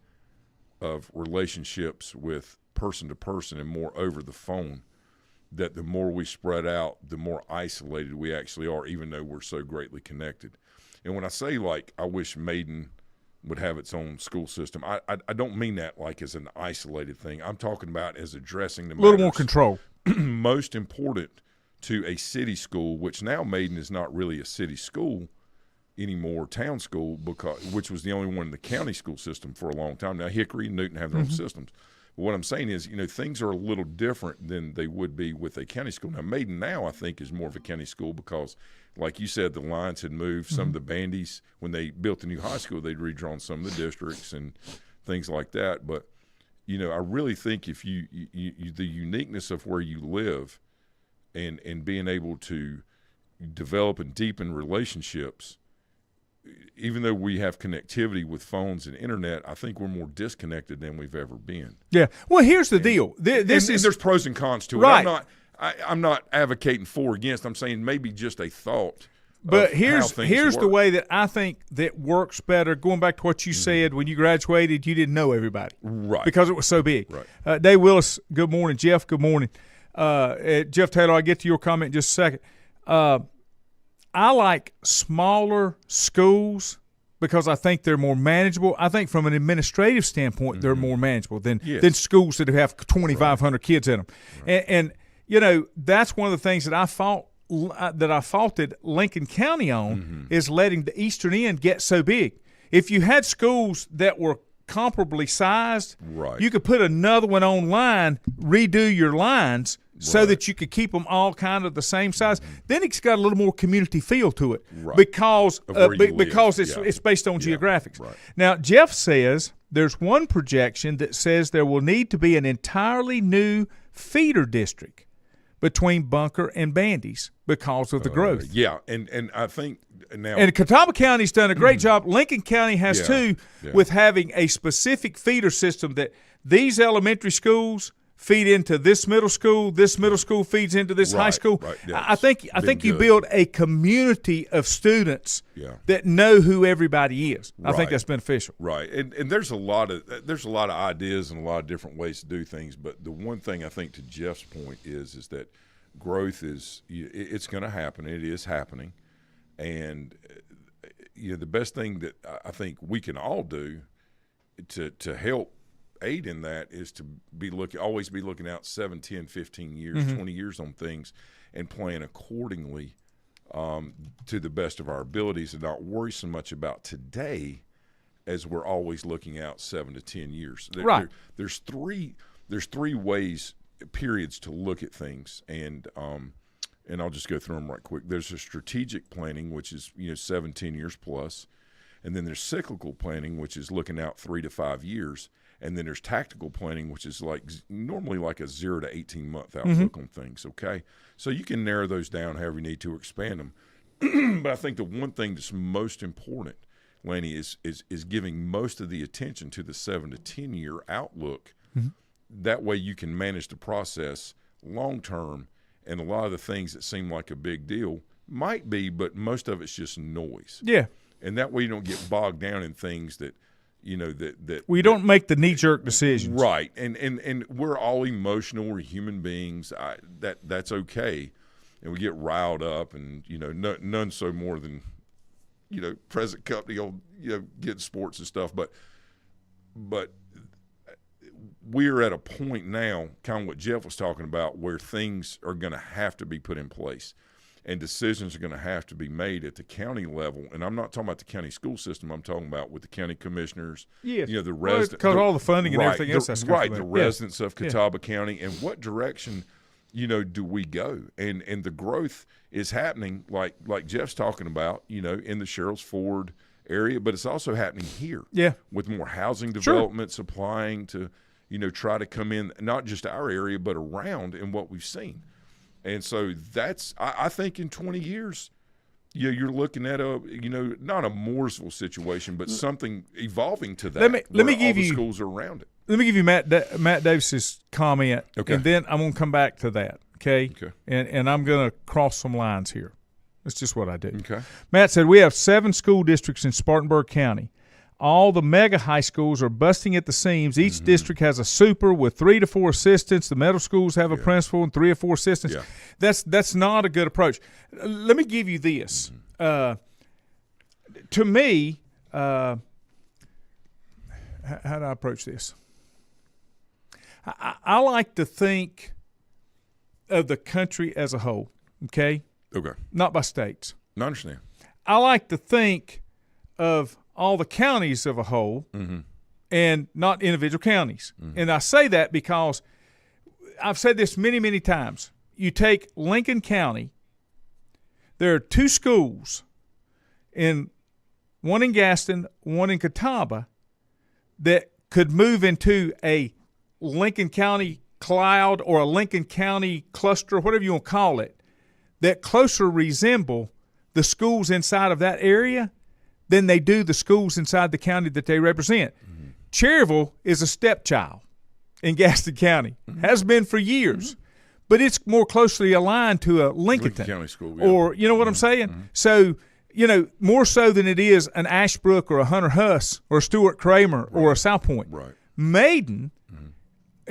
Speaker 2: of relationships with person to person and more over the phone, that the more we spread out, the more isolated we actually are, even though we're so greatly connected. And when I say, I wish Maiden would have its own school system, I don't mean that as an isolated thing. I'm talking about as addressing the
Speaker 1: a little more control.
Speaker 2: Most important to a city school, which now Maiden is not really a city school anymore, town school, which was the only one in the county school system for a long time. Now Hickory and Newton have their own systems. But what I'm saying is, things are a little different than they would be with a county school. Now Maiden now I think is more of a county school because, like you said, the lines had moved. Some of the bandies, when they built the new high school, they'd redrawn some of the districts and things like that. But, I really think if you the uniqueness of where you live and being able to develop and deepen relationships, even though we have connectivity with phones and internet, I think we're more disconnected than we've ever been.
Speaker 1: Yeah. Well, here's the deal. There's
Speaker 2: pros and cons to it.
Speaker 1: Right.
Speaker 2: I'm not advocating for or against. I'm saying maybe just a thought.
Speaker 1: But here's the way that I think that works better. Going back to what you said, when you graduated, you didn't know everybody.
Speaker 2: Right.
Speaker 1: Because it was so big.
Speaker 2: Right.
Speaker 1: Dave Willis, good morning. Jeff, good morning. Jeff Taylor, I'll get to your comment in just a second. I like smaller schools because I think they're more manageable. I think from an administrative standpoint, they're more manageable than schools that have 2,500 kids in them. Right. And that's one of the things that I faulted Lincoln County on is letting the eastern end get so big. If you had schools that were comparably sized, you could put another one online, redo your lines so that you could keep them all kind of the same size. Then it's got a little more community feel to it because it's based on geographics.
Speaker 2: Right.
Speaker 1: Now, Jeff says there's one projection that says there will need to be an entirely new feeder district between Bunker and Bandy's because of the growth.
Speaker 2: Yeah, and I think now –
Speaker 1: and Catawba County's done a great job. Lincoln County has too with having a specific feeder system that these elementary schools feed into this middle school feeds into this high school.
Speaker 2: Right.
Speaker 1: I think you build a community of students that know who everybody is. I think that's beneficial.
Speaker 2: Right, and there's a lot of ideas and a lot of different ways to do things. But the one thing I think to Jeff's point is that growth it's going to happen. It is happening, and the best thing that I think we can all do to help aid in that is to always be looking out 7, 10, 15 years, 20 years on things and plan accordingly to the best of our abilities and not worry so much about today as we're always looking out 7 to 10 years. There's three periods to look at things, and I'll just go through them right quick. There's a strategic planning, which is 7, 10 years plus, and then there's cyclical planning, which is looking out 3 to 5 years, and then there's tactical planning, which is normally like a 0 to 18 month outlook on things. Okay, so you can narrow those down however you need to, expand them. But I think the one thing that's most important, Lanny, is giving most of the attention to the 7 to 10 year outlook. That way you can manage the process long term, and a lot of the things that seem like a big deal might be, but most of it's just noise.
Speaker 1: Yeah.
Speaker 2: And that way you don't get bogged down in things that
Speaker 1: we don't make the knee-jerk decisions.
Speaker 2: Right. And we're all emotional. We're human beings. That's okay. And we get riled up, and none so more than present company on getting sports and stuff. But we're at a point now, kind of what Jeff was talking about, where things are going to have to be put in place, and decisions are going to have to be made at the county level. And I'm not talking about the county school system. I'm talking about with the county commissioners.
Speaker 1: Yes.
Speaker 2: The residents.
Speaker 1: Because all the funding and everything else that's
Speaker 2: right. The residents of Catawba County, and what direction do we go? And the growth is happening, like Jeff's talking about, in the Sherrills Ford area, but it's also happening here.
Speaker 1: Yeah.
Speaker 2: With more housing development supplying to, try to come in, not just our area, but around in what we've seen. And so that's, I think in 20 years, you're looking at not a Mooresville situation, but something evolving to that.
Speaker 1: Let me give
Speaker 2: all
Speaker 1: you
Speaker 2: the schools are around it.
Speaker 1: Let me give you Matt Davis's comment,
Speaker 2: okay,
Speaker 1: and then I'm going to come back to that. Okay. And I'm going to cross some lines here. That's just what I do.
Speaker 2: Okay.
Speaker 1: Matt said we have 7 school districts in Spartanburg County. All the mega high schools are busting at the seams. Each district has a super with 3 to 4 assistants. The middle schools have a principal and 3 or 4 assistants.
Speaker 2: Yeah.
Speaker 1: That's not a good approach. Let me give you this. To me, how do I approach this? I like to think of the country as a whole, okay?
Speaker 2: Okay.
Speaker 1: Not by states.
Speaker 2: I understand.
Speaker 1: I like to think of all the counties of a whole and not individual counties. And I say that because I've said this many, many times. You take Lincoln County, there are 2 schools, one in Gaston, one in Catawba, that could move into a Lincoln County cloud or a Lincoln County cluster, whatever you want to call it, that closer resemble the schools inside of that area than they do the schools inside the county that they represent. Cherryville is a stepchild in Gaston County, has been for years, but it's more closely aligned to a Lincoln
Speaker 2: County school,
Speaker 1: or you know what I'm saying? So, more so than it is an Ashbrook or a Hunter Huss or a Stuart Kramer or a South Point.
Speaker 2: Right.
Speaker 1: Maiden,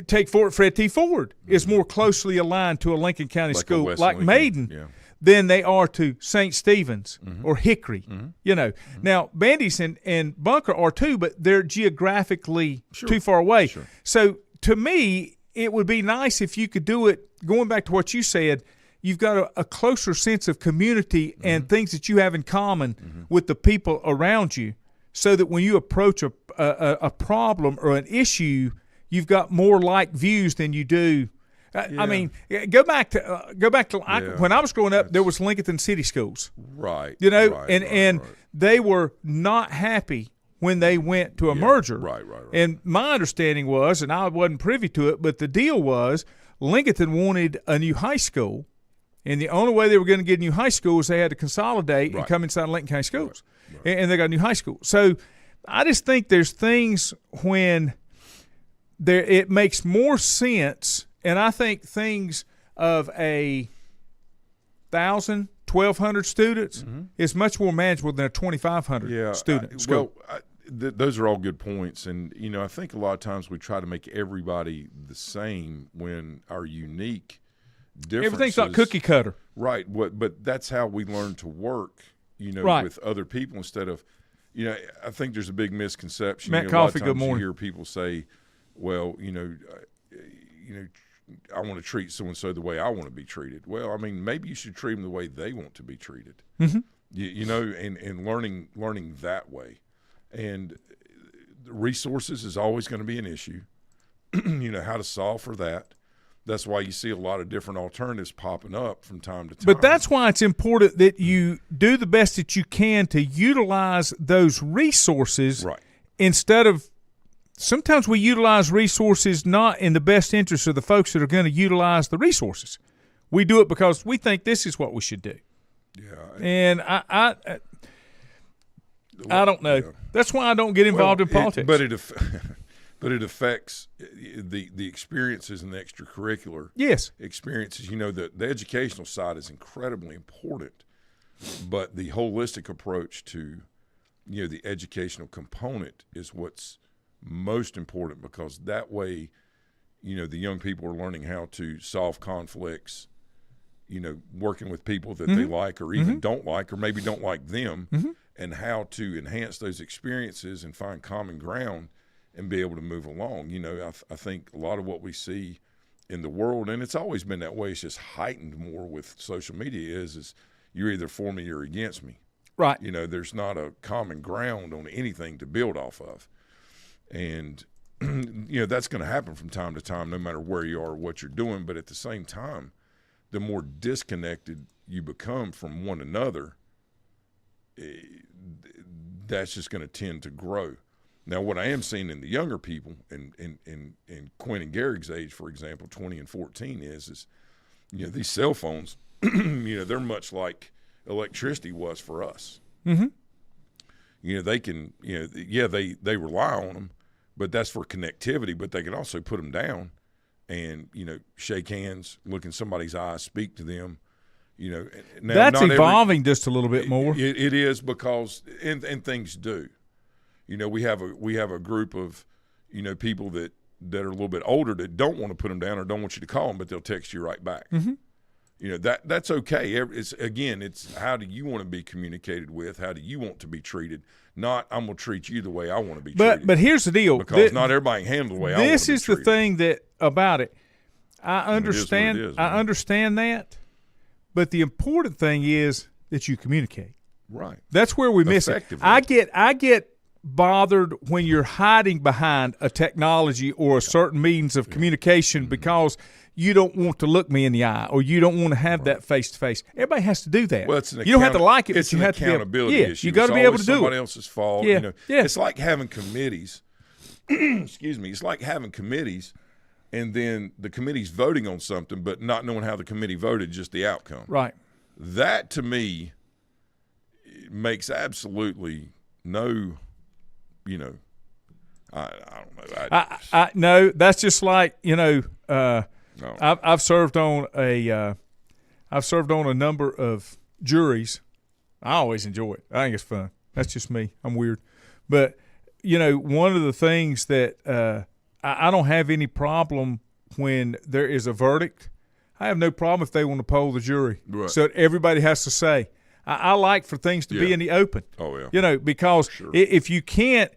Speaker 1: take Fred T. Ford, is more closely aligned to a Lincoln County school like
Speaker 2: Lincoln.
Speaker 1: Maiden than they are to St. Stephen's or Hickory. Now Bandy's and Bunker are too, but they're geographically too far away.
Speaker 2: Sure.
Speaker 1: So to me, it would be nice if you could do it, going back to what you said, you've got a closer sense of community and things that you have in common with the people around you, so that when you approach a problem or an issue, you've got more like views than you do. I mean, go back to when I was growing up, there was Lincoln City Schools.
Speaker 2: Right.
Speaker 1: And they were not happy when they went to a merger.
Speaker 2: Right.
Speaker 1: And my understanding was, and I wasn't privy to it, but the deal was Lincoln wanted a new high school, and the only way they were going to get a new high school is they had to consolidate and come inside Lincoln County Schools. Right. And they got a new high school. So I just think there's things when it makes more sense. And I think things of 1,000, 1,200 students is much more manageable than a 2,500 student school.
Speaker 2: Those are all good points. And, I think a lot of times we try to make everybody the same when our unique differences.
Speaker 1: Everything's not cookie cutter.
Speaker 2: Right. But that's how we learn to work, with other people instead of, you know, I think there's a big misconception.
Speaker 1: Matt
Speaker 2: You know, a lot of
Speaker 1: Coffey, good
Speaker 2: times you
Speaker 1: morning.
Speaker 2: hear people say, well, you know, I want to treat so-and-so the way I want to be treated. Well, I mean, maybe you should treat them the way they want to be treated.
Speaker 1: Mm-hmm.
Speaker 2: You know, and learning that way. And resources is always going to be an issue. You know, how to solve for that. That's why you see a lot of different alternatives popping up from time to time.
Speaker 1: But that's why it's important that you do the best that you can to utilize those resources
Speaker 2: right.
Speaker 1: instead of sometimes we utilize resources not in the best interest of the folks that are going to utilize the resources. We do it because we think this is what we should do.
Speaker 2: Yeah.
Speaker 1: And I don't know.
Speaker 2: Yeah.
Speaker 1: That's why I don't get involved in politics.
Speaker 2: But it affects the experiences and the extracurricular experiences. You know, the educational side is incredibly important, but the holistic approach to, you know, the educational component is what's most important, because that way, you know, the young people are learning how to solve conflicts, you know, working with people that they like or even don't like or maybe don't like them, and how to enhance those experiences and find common ground and be able to move along. You know, I think a lot of what we see in the world, and it's always been that way, it's just heightened more with social media, is you're either for me or against me.
Speaker 1: Right.
Speaker 2: You know, there's not a common ground on anything to build off of. And, you know, that's going to happen from time to time, no matter where you are or what you're doing. But at the same time, the more disconnected you become from one another, that's just going to tend to grow. Now, what I am seeing in the younger people, in Quinn and Garrick's age, for example, 20 and 14, is you know, these cell phones, you know, they're much like electricity was for us.
Speaker 1: Mm-hmm.
Speaker 2: You know, they can, you know, yeah, they rely on them, but that's for connectivity. But they can also put them down and, you know, shake hands, look in somebody's eyes, speak to them. You know, now,
Speaker 1: that's evolving just a little bit more.
Speaker 2: It is, because and things do. You know, we have a group of, you know, people that are a little bit older that don't want to put them down or don't want you to call them, but they'll text you right back.
Speaker 1: Mm-hmm.
Speaker 2: You know, that's okay. It's how do you want to be communicated with? How do you want to be treated? Not I'm going to treat you the way I want to be treated.
Speaker 1: But here's the deal.
Speaker 2: Because not everybody can handle the way I want to be treated.
Speaker 1: This is the thing that about it. I understand.
Speaker 2: It is,
Speaker 1: I understand that. But the important thing is that you communicate.
Speaker 2: Right.
Speaker 1: That's where we miss it. I get bothered when you're hiding behind a technology or a certain means of communication because you don't want to look me in the eye or you don't want to have that face-to-face. Everybody has to do that.
Speaker 2: Well,
Speaker 1: you don't have to like it,
Speaker 2: it's
Speaker 1: but you have to be
Speaker 2: accountability issue.
Speaker 1: You got to be able to do it.
Speaker 2: It's somebody else's fault.
Speaker 1: Yeah.
Speaker 2: You know, it's like having committees. Excuse me. It's like having committees, and then the committee's voting on something, but not knowing how the committee voted, just the outcome.
Speaker 1: Right.
Speaker 2: That, to me, makes absolutely no, you know, I don't know.
Speaker 1: No, that's just like, you know,
Speaker 2: no.
Speaker 1: I've served on a number of juries. I always enjoy it. I think it's fun. That's just me. I'm weird. But, you know, one of the things that I don't have any problem when there is a verdict. I have no problem if they want to poll the jury.
Speaker 2: Right.
Speaker 1: So everybody has to say. I like for things to be in the open.
Speaker 2: Oh, yeah.
Speaker 1: You know, because if you can't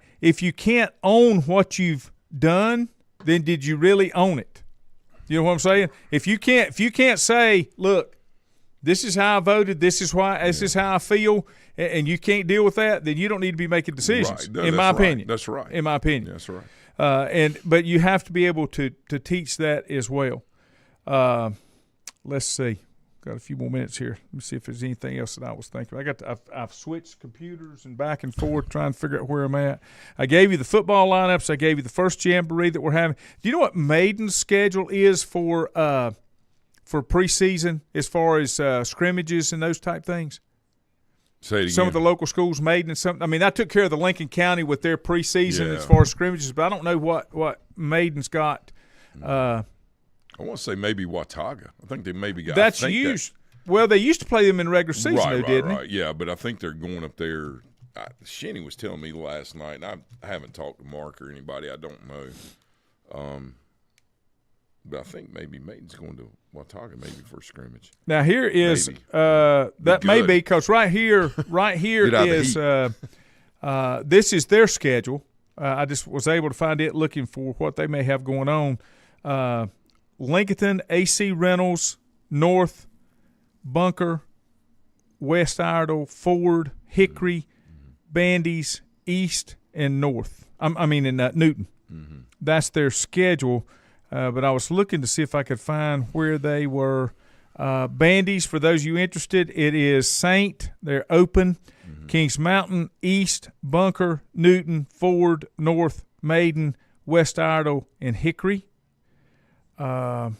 Speaker 1: own what you've done, then did you really own it? You know what I'm saying? If you can't say, look, this is how I voted, this is how I feel, and you can't deal with that, then you don't need to be making decisions.
Speaker 2: Right.
Speaker 1: In my opinion,
Speaker 2: that's right.
Speaker 1: In my opinion,
Speaker 2: that's right.
Speaker 1: But you have to be able to teach that as well. Let's see. Got a few more minutes here. Let me see if there's anything else that I was thinking. I've switched computers and back and forth trying to figure out where I'm at. I gave you the football lineups. I gave you the first jamboree that we're having. Do you know what Maiden's schedule is for preseason as far as scrimmages and those type things?
Speaker 2: Say it again.
Speaker 1: Some of the local schools, Maiden and some. I mean, I took care of the Lincoln County with their preseason as far as scrimmages, but I don't know what Maiden's got.
Speaker 2: I want to say maybe Watauga. I think they maybe got.
Speaker 1: That's used. Well, they used to play them in regular season, didn't they?
Speaker 2: Right. Yeah, but I think they're going up there. Shenny was telling me last night, and I haven't talked to Mark or anybody. I don't know. But I think maybe Maiden's going to Watauga maybe for a scrimmage.
Speaker 1: Now here is that may be because right here is This is their schedule. I just was able to find it looking for what they may have going on. Lincoln, AC Reynolds, North, Bunker, West Iredell, Ford, Hickory, Bandy's, East, and North. In Newton. Mm-hmm. That's their schedule. But I was looking to see if I could find where they were. Bandy's, for those of you interested, it is Saint. They're open. Mm-hmm. Kings Mountain, East, Bunker, Newton, Ford, North, Maiden, West Iredell, and Hickory. I'm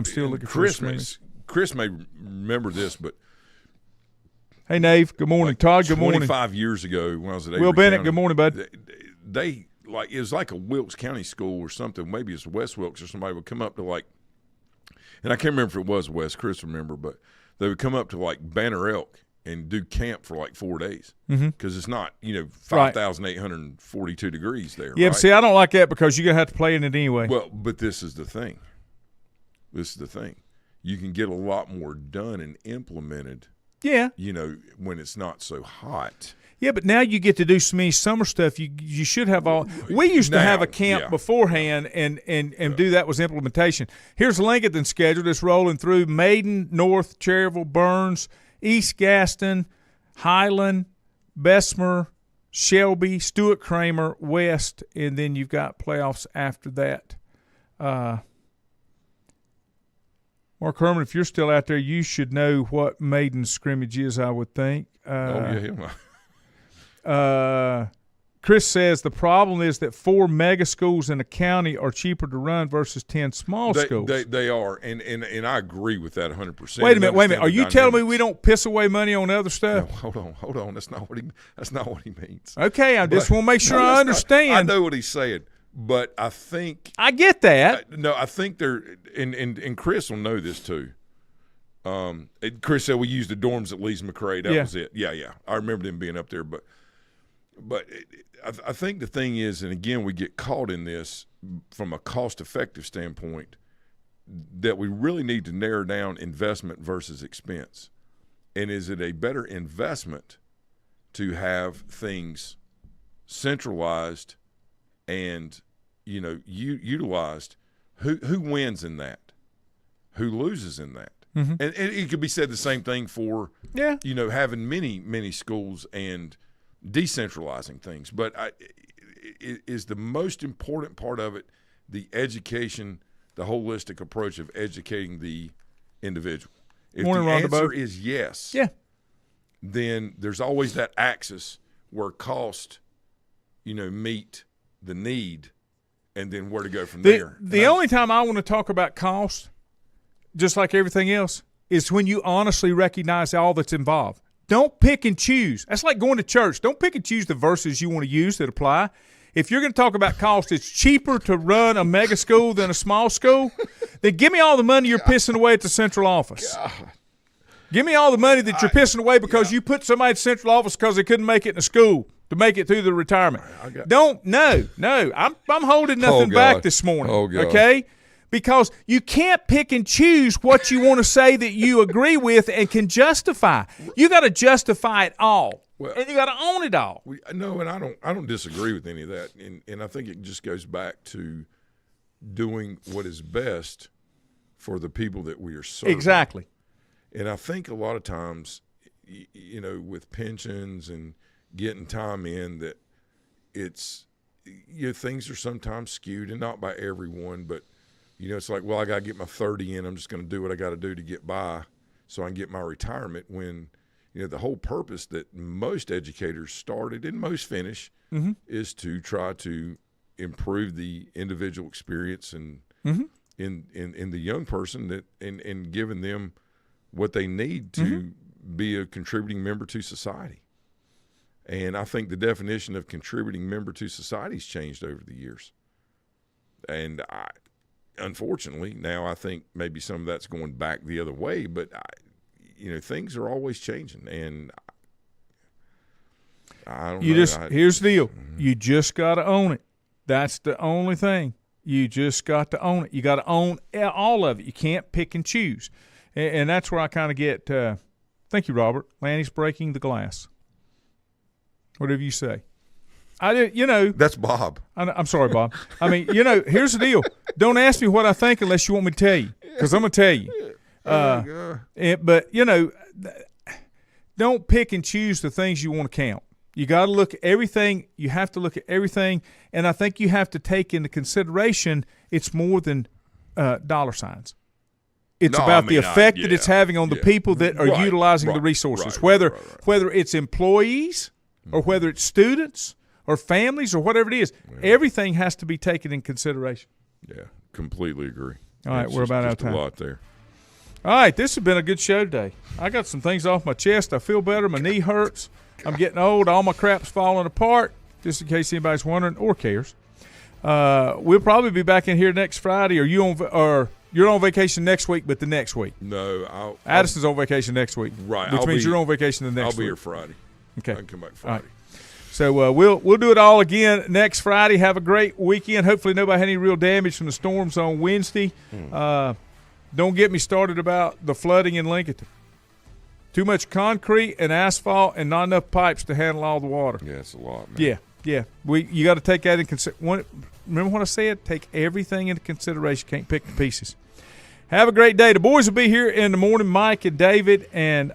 Speaker 1: still looking for Christmas.
Speaker 2: Chris may remember this, but
Speaker 1: hey, Nave. Good morning, Todd. Good morning.
Speaker 2: 25 years ago, when I was at
Speaker 1: Will
Speaker 2: Avery
Speaker 1: Bennett.
Speaker 2: County,
Speaker 1: Good morning, bud.
Speaker 2: They it was like a Wilkes County school or something. Maybe it's West Wilkes or somebody would come up to and I can't remember if it was West. Chris remember, but they would come up to Banner Elk and do camp for 4 days because it's not 5,842 degrees there.
Speaker 1: Yeah,
Speaker 2: right?
Speaker 1: But see, I don't like that because you're gonna have to play in it anyway.
Speaker 2: Well, but this is the thing. You can get a lot more done and implemented.
Speaker 1: Yeah.
Speaker 2: When it's not so hot.
Speaker 1: Yeah, but now you get to do some many summer stuff. You should have all. We used to have a camp beforehand and do that was implementation. Here's Lincoln's schedule that's rolling through: Maiden, North, Cherryville, Burns, East Gaston, Highland, Bessemer, Shelby, Stuart Kramer, West, and then you've got playoffs after that. Mark Herman, if you're still out there, you should know what Maiden scrimmage is, I would think. Chris says the problem is that 4 mega schools in a county are cheaper to run versus 10 small schools.
Speaker 2: They are, and I agree with that 100%.
Speaker 1: Wait a minute. Are you telling me we don't piss away money on other stuff?
Speaker 2: No, hold on. That's not what he means.
Speaker 1: Okay, I just want to make sure I understand.
Speaker 2: I know what he's saying, but I think
Speaker 1: I get that.
Speaker 2: I think they're and Chris will know this too. Chris said we used the dorms at Lee's McRae. That was it. Yeah. I remember them being up there, but I think the thing is, and again, we get caught in this from a cost-effective standpoint, that we really need to narrow down investment versus expense. And is it a better investment to have things centralized and utilized? Who wins in that? Who loses in that? Mm-hmm. And it could be said the same thing for having many schools and decentralizing things. But is the most important part of it the education, the holistic approach of educating the individual? If the answer is yes, then there's always that axis where cost, meet the need, and then where to go from there.
Speaker 1: The only time I want to talk about cost, just like everything else, is when you honestly recognize all that's involved. Don't pick and choose. That's like going to church. Don't pick and choose the verses you want to use that apply. If you're going to talk about cost, it's cheaper to run a mega school than a small school, then give me all the money you're pissing away at the central office. God. Give me all the money that you're pissing away because you put somebody in the central office because they couldn't make it in a school to make it through the retirement. I'm holding nothing back this morning, okay? Because you can't pick and choose what you want to say that you agree with and can justify. You got to justify it all, and you got to own it all.
Speaker 2: No, and I don't disagree with any of that, and I think it just goes back to doing what is best for the people that we are serving.
Speaker 1: Exactly.
Speaker 2: And I think a lot of times, with pensions and getting time in, that it's things are sometimes skewed, and not by everyone, but. It's like, well, I got to get my 30 in. I'm just going to do what I got to do to get by so I can get my retirement when, the whole purpose that most educators started and most finish is to try to improve the individual experience and in the young person that and giving them what they need to be a contributing member to society. And I think the definition of contributing member to society has changed over the years. And unfortunately, now I think maybe some of that's going back the other way, but things are always changing, and I don't know.
Speaker 1: Here's the deal: you just got to own it. That's the only thing. You just got to own it. You got to own all of it. You can't pick and choose, and that's where I kind of get. Thank you, Robert. Lanny's breaking the glass. Whatever you say. I did, you know.
Speaker 2: That's Bob.
Speaker 1: I'm sorry, Bob. I mean, you know, here's the deal. Don't ask me what I think unless you want me to tell you, because I'm going to tell you. But, you know, don't pick and choose the things you want to count. You got to look at everything. You have to look at everything. And I think you have to take into consideration it's more than dollar signs. It's about the effect that it's having on the people that are utilizing the resources, whether it's employees or whether it's students or families or whatever it is. Everything has to be taken in consideration.
Speaker 2: Yeah, completely agree.
Speaker 1: All right, we're about out of time.
Speaker 2: A lot there.
Speaker 1: All right, this has been a good show today. I got some things off my chest. I feel better. My knee hurts. I'm getting old. All my crap's falling apart, just in case anybody's wondering or cares. We'll probably be back in here next Friday. You're on vacation next week, but the next week.
Speaker 2: No,
Speaker 1: Addison's on vacation next week.
Speaker 2: Right.
Speaker 1: Which means you're on vacation the next week.
Speaker 2: I'll be here Friday.
Speaker 1: Okay.
Speaker 2: I can come back Friday.
Speaker 1: Right. So we'll do it all again next Friday. Have a great weekend. Hopefully nobody had any real damage from the storms on Wednesday. Don't get me started about the flooding in Lincoln. Too much concrete and asphalt and not enough pipes to handle all the water.
Speaker 2: Yeah, it's a lot, man.
Speaker 1: Yeah. You got to take that in consideration. Remember what I said? Take everything into consideration. Can't pick the pieces. Have a great day. The boys will be here in the morning. Mike and David and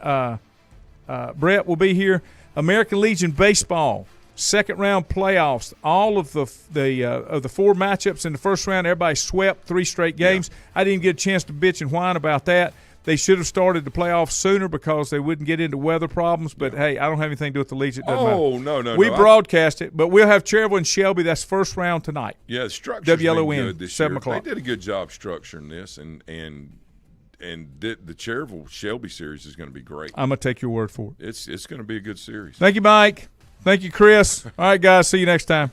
Speaker 1: Brett will be here. American Legion Baseball, second round playoffs. All of the 4 matchups in the first round, everybody swept 3 straight games. Yeah. I didn't get a chance to bitch and whine about that. They should have started the playoffs sooner because they wouldn't get into weather problems. But, hey, I don't have anything to do with the Legion.
Speaker 2: No.
Speaker 1: We broadcast it, but we'll have Cherville and Shelby. That's first round tonight.
Speaker 2: Yeah, the structure's been good this
Speaker 1: 7
Speaker 2: year.
Speaker 1: o'clock.
Speaker 2: They did a good job structuring this, and the Cherville-Shelby series is going to be great.
Speaker 1: I'm going to take your word for it.
Speaker 2: It's going to be a good series.
Speaker 1: Thank you, Mike. Thank you, Chris. All right, guys. See you next time.